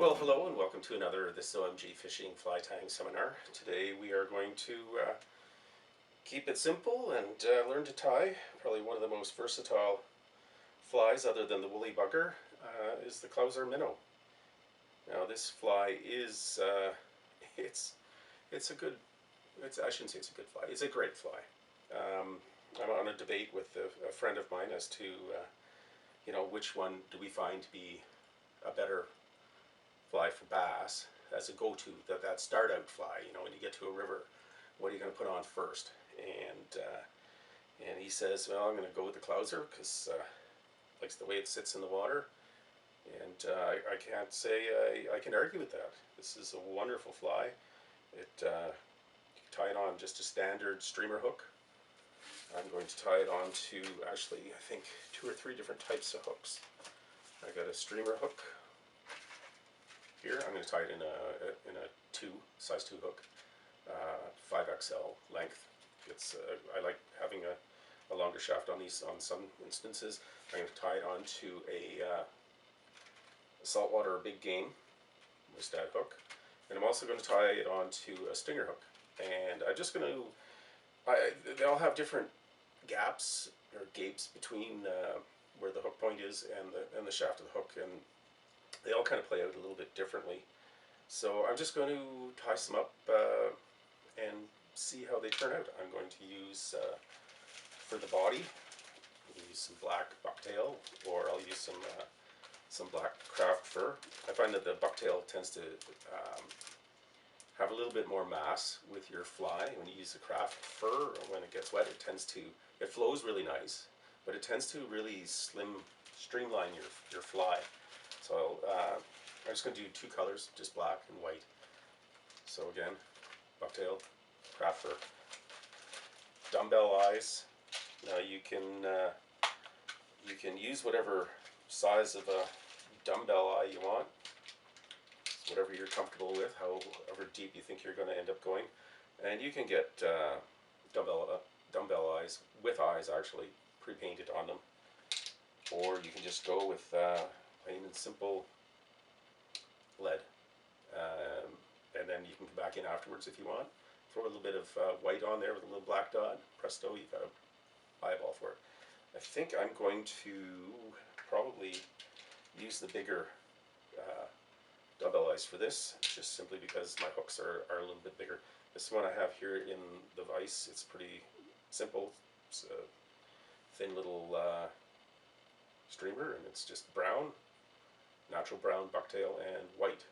Well, hello and welcome to another of this OMG fishing fly tying seminar. Today we are going to keep it simple and learn to tie. Probably one of the most versatile flies other than the woolly bugger is the Clouser Minnow. Now this fly is, it's a good, I shouldn't say it's a good fly, it's a great fly. I'm on a debate with a friend of mine as to, which one do we find to be a better fly for bass as a go-to, that start out fly. When you get to a river, what are you going to put on first? And he says, well, I'm going to go with the Clouser because likes the way it sits in the water, and I can't say I can argue with that. This is a wonderful fly. You tie it on just a standard streamer hook. I'm going to tie it on to, actually, I think 2 or 3 different types of hooks. I got a streamer hook here. I'm going to tie it in a size 2 hook, 5XL length. I like having a longer shaft on these on some instances. I'm going to tie it onto a saltwater big game Mustad hook, and I'm also going to tie it onto a stinger hook. And I'm just going to, they all have different gaps or gapes between where the hook point is and the shaft of the hook, and they all kind of play out a little bit differently. So I'm just going to tie some up and see how they turn out. I'm going to use, for the body, I'll use some black bucktail, or I'll use some black craft fur. I find that the bucktail tends to have a little bit more mass with your fly. When you use the craft fur, when it gets wet, it flows really nice, but it tends to really streamline your fly. So I'm just going to do 2 colors, just black and white. So again, bucktail, craft fur. Dumbbell eyes. Now you can use whatever size of a dumbbell eye you want, whatever you're comfortable with, however deep you think you're going to end up going. And you can get dumbbell eyes with eyes actually pre-painted on them, or you can just go with plain and simple lead, and then you can come back in afterwards if you want. Throw a little bit of white on there with a little black dot. Presto, you've got an eyeball for it. I think I'm going to probably use the bigger dumbbell eyes for this, just simply because my hooks are a little bit bigger. This one I have here in the vise, it's pretty simple. It's a thin little streamer, and it's just brown, natural brown bucktail and white,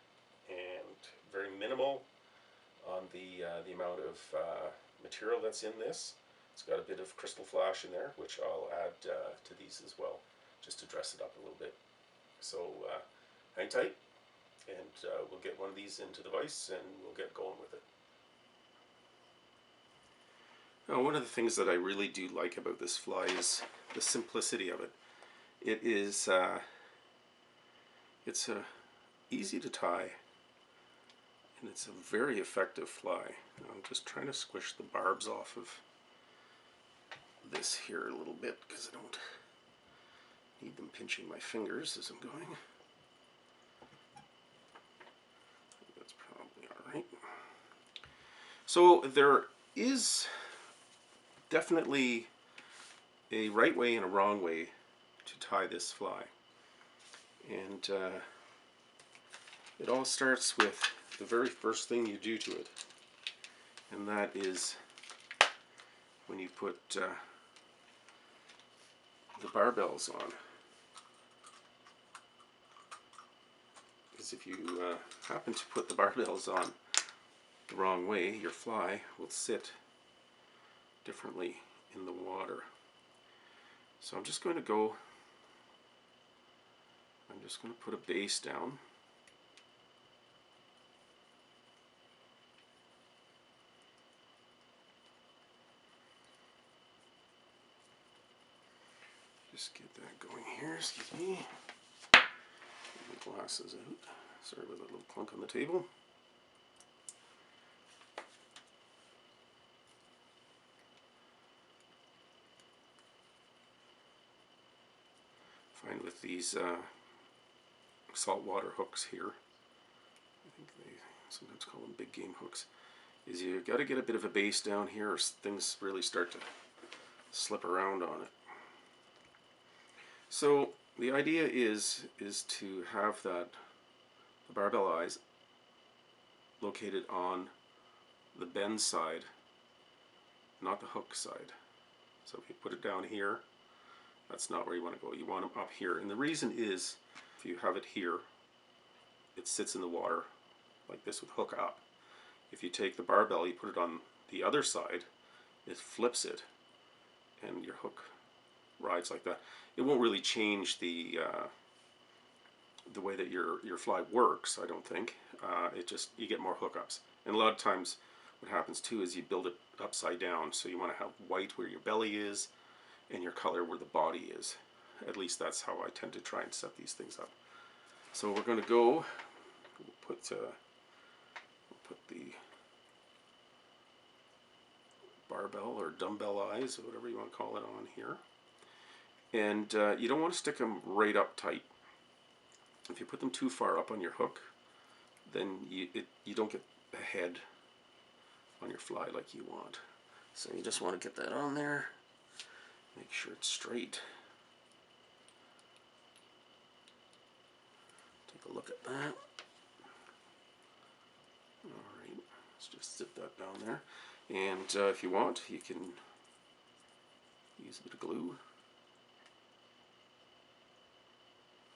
and very minimal on the amount of material that's in this. It's got a bit of crystal flash in there, which I'll add to these as well, just to dress it up a little bit. So hang tight, and we'll get one of these into the vise and we'll get going with it. Now, one of the things that I really do like about this fly is the simplicity of it. It is it's easy to tie, and it's a very effective fly. I'm just trying to squish the barbs off of this here a little bit because I don't need them pinching my fingers as I'm going. That's probably alright. So there is definitely a right way and a wrong way to tie this fly, and it all starts with the very first thing you do to it, and that is when you put the barbells on. Because if you happen to put the barbells on the wrong way, your fly will sit differently in the water. So I'm just going to put a base down. Just get that going here, excuse me. Get my glasses out. Sorry about that little clunk on the table. Find with these saltwater hooks here, I think they sometimes call them big game hooks, is you got to get a bit of a base down here or things really start to slip around on it. So the idea is to have that the barbell eyes located on the bend side, not the hook side. So if you put it down here, that's not where you want to go. You want them up here. And the reason is, if you have it here, it sits in the water like this with hook up. If you take the barbell, you put it on the other side, it flips it, and your hook rides like that. It won't really change the way that your fly works, I don't think. It just, you get more hookups. And a lot of times what happens too is you build it upside down, so you want to have white where your belly is and your color where the body is. At least that's how I tend to try and set these things up. So we're going to go, we'll put the barbell or dumbbell eyes, or whatever you want to call it, on here. And you don't want to stick them right up tight. If you put them too far up on your hook, then you don't get a head on your fly like you want. So you just want to get that on there, make sure it's straight. Take a look at that. Alright, let's just zip that down there. And if you want, you can use a bit of glue.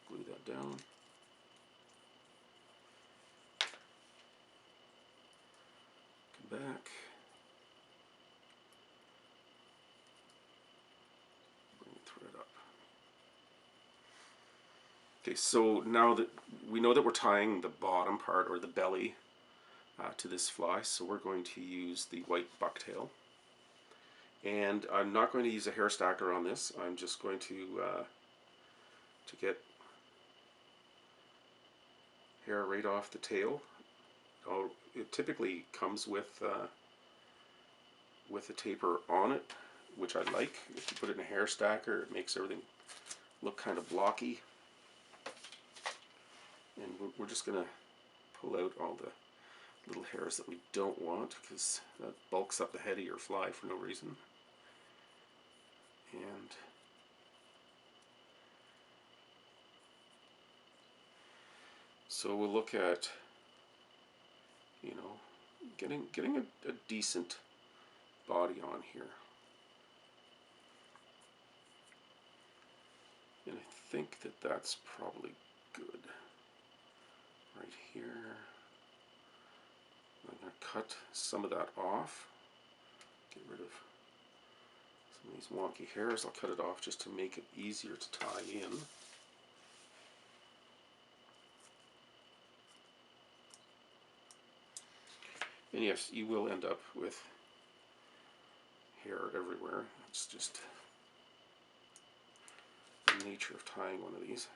Glue that down. Come back. Bring the thread up. Okay, so now that we know that we're tying the bottom part, or the belly, to this fly, so we're going to use the white bucktail. And I'm not going to use a hair stacker on this. I'm just going to get hair right off the tail. Oh, it typically comes with a taper on it, which I like. If you put it in a hair stacker, it makes everything look kind of blocky. And we're just going to pull out all the little hairs that we don't want, because that bulks up the head of your fly for no reason. And so we'll look at, you know, getting a decent body on here. And I think that that's probably good. Right here. I'm going to cut some of that off. Get rid of some of these wonky hairs. I'll cut it off just to make it easier to tie in. And yes, you will end up with hair everywhere. It's just the nature of tying one of these.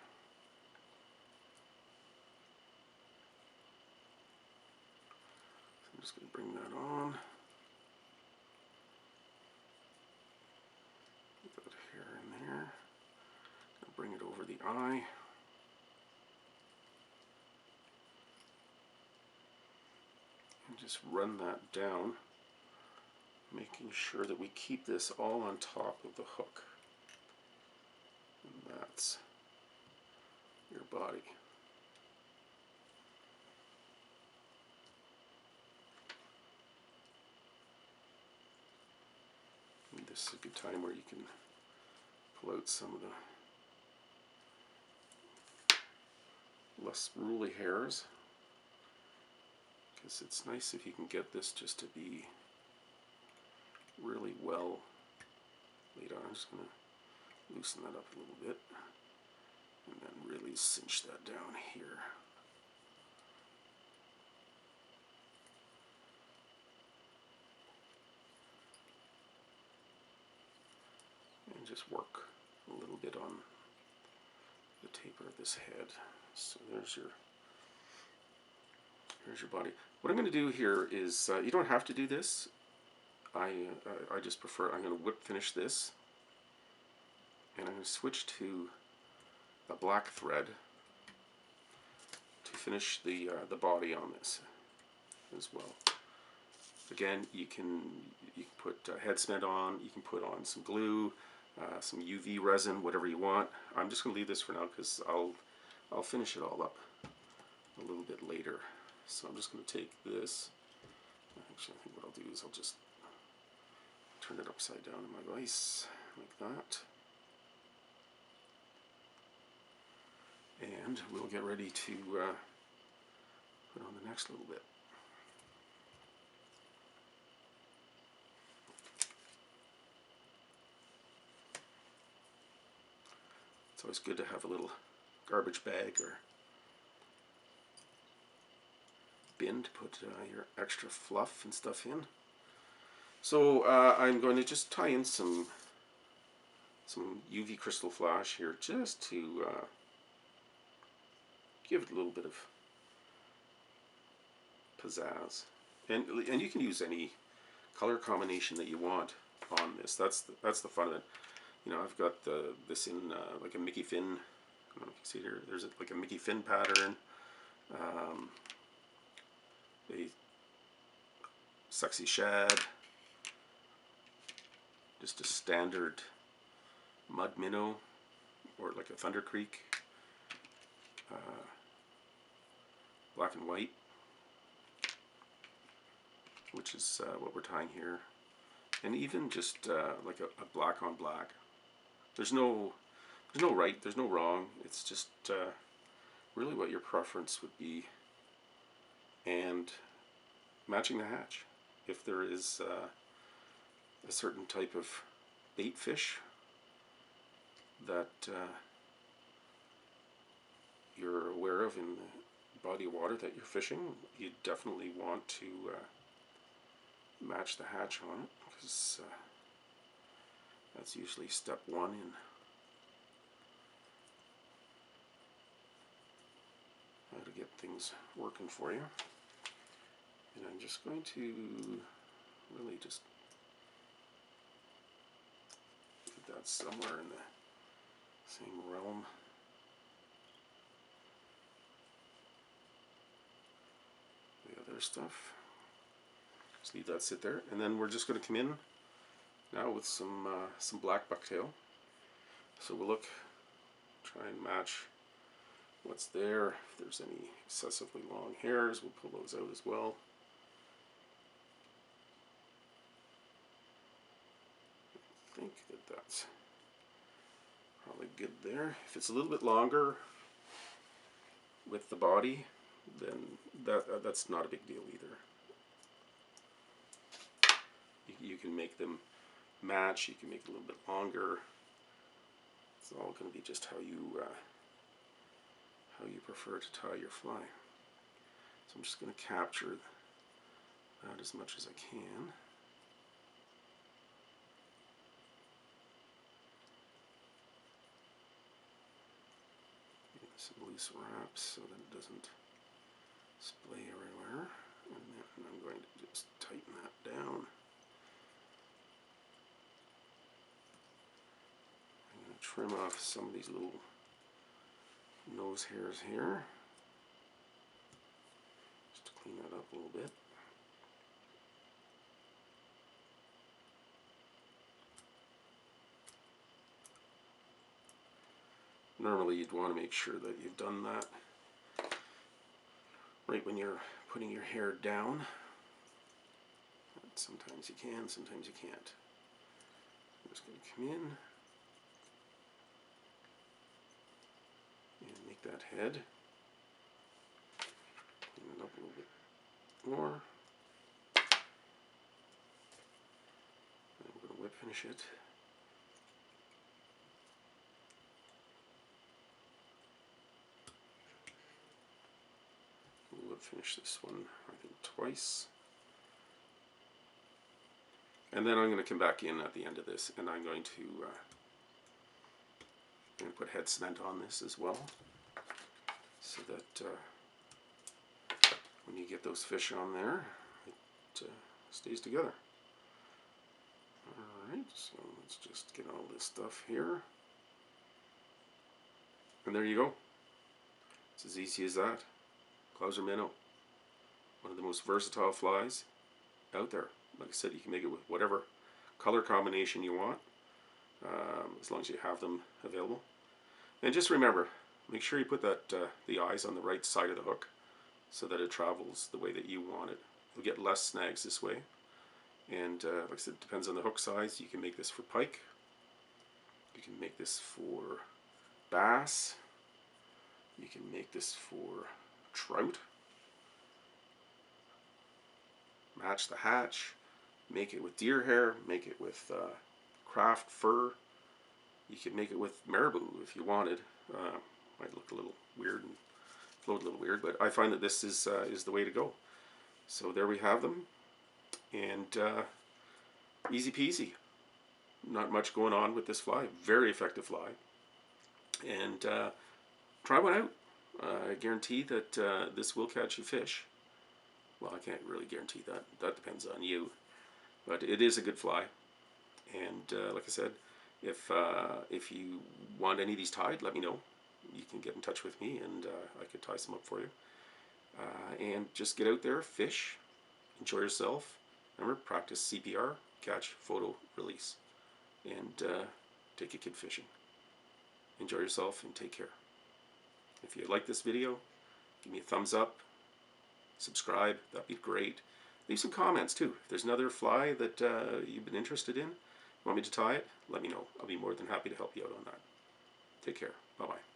I'm just going to bring that on. Put that hair in there. I'll bring it over the eye. And just run that down, making sure that we keep this all on top of the hook. And that's your body. And this is a good time where you can pull out some of the less ruly hairs, because it's nice if you can get this just to be really well laid on. I'm just going to loosen that up a little bit and then really cinch that down here. And just work a little bit on the taper of this head. So there's your body. What I'm going to do here is, you don't have to do this. I just prefer, I'm going to whip finish this, and I'm going to switch to a black thread to finish the body on this as well. Again, you can put head cement on, you can put on some glue, some UV resin, whatever you want. I'm just going to leave this for now because I'll finish it all up a little bit later. So I'm just going to take this. Actually, I think what I'll do is I'll just turn it upside down in my vise like that. And we'll get ready to put on the next little bit. It's always good to have a little garbage bag or bin to put your extra fluff and stuff in. So I'm going to just tie in some UV crystal flash here just to give it a little bit of pizzazz. And you can use any color combination that you want on this. That's the fun of it. You know, I've got this in like a Mickey Finn. I don't know if you can see here. There's like a Mickey Finn pattern. A sexy shad. Just a standard mud minnow, or like a Thunder Creek. Black and white, which is what we're tying here, and even just like a black on black. There's no right, there's no wrong. It's just really what your preference would be, and matching the hatch. If there is a certain type of bait fish that you're aware of in the body of water that you're fishing, you definitely want to match the hatch on it, because that's usually step one in how to get things working for you. And I'm just going to really just put that somewhere in the same realm. The other stuff. Just leave that sit there, and then we're just going to come in now with some black bucktail. So we'll try and match what's there. If there's any excessively long hairs, we'll pull those out as well. I think that's probably good there. If it's a little bit longer with the body, then that's not a big deal either. You can make them match, you can make it a little bit longer. It's all going to be just how you prefer to tie your fly. So I'm just going to capture that as much as I can. Get some loose wraps so that it doesn't splay everywhere. And then I'm going to just tighten that down. Trim off some of these little nose hairs here, just to clean that up a little bit. Normally you'd want to make sure that you've done that right when you're putting your hair down. But sometimes you can, sometimes you can't. I'm just going to come in and make that head, clean it up a little bit more, and we're going to whip finish it. We'll whip finish this one, I think, twice. And then I'm going to come back in at the end of this, and I'm going to put head cement on this as well, so that when you get those fish on there, it stays together. Alright, so let's just get all this stuff here. And there you go. It's as easy as that. Clouser Minnow, one of the most versatile flies out there. Like I said, you can make it with whatever color combination you want, as long as you have them available. And just remember, make sure you put that the eyes on the right side of the hook so that it travels the way that you want it. You'll get less snags this way. And like I said, it depends on the hook size. You can make this for pike. You can make this for bass. You can make this for trout. Match the hatch. Make it with deer hair. Make it with craft fur. You could make it with marabou if you wanted. Might look a little weird and float a little weird, but I find that this is the way to go. So there we have them, and easy peasy. Not much going on with this fly. Very effective fly, and try one out. I guarantee that this will catch you fish. Well, I can't really guarantee that. That depends on you, but it is a good fly. And like I said, if you want any of these tied, let me know. You can get in touch with me, and I could tie some up for you. And just get out there, fish, enjoy yourself. Remember, practice CPR, catch, photo, release, and take a kid fishing. Enjoy yourself and take care. If you like this video, give me a thumbs up, subscribe, that'd be great. Leave some comments too. If there's another fly that you've been interested in, want me to tie it, let me know. I'll be more than happy to help you out on that. Take care. Bye-bye.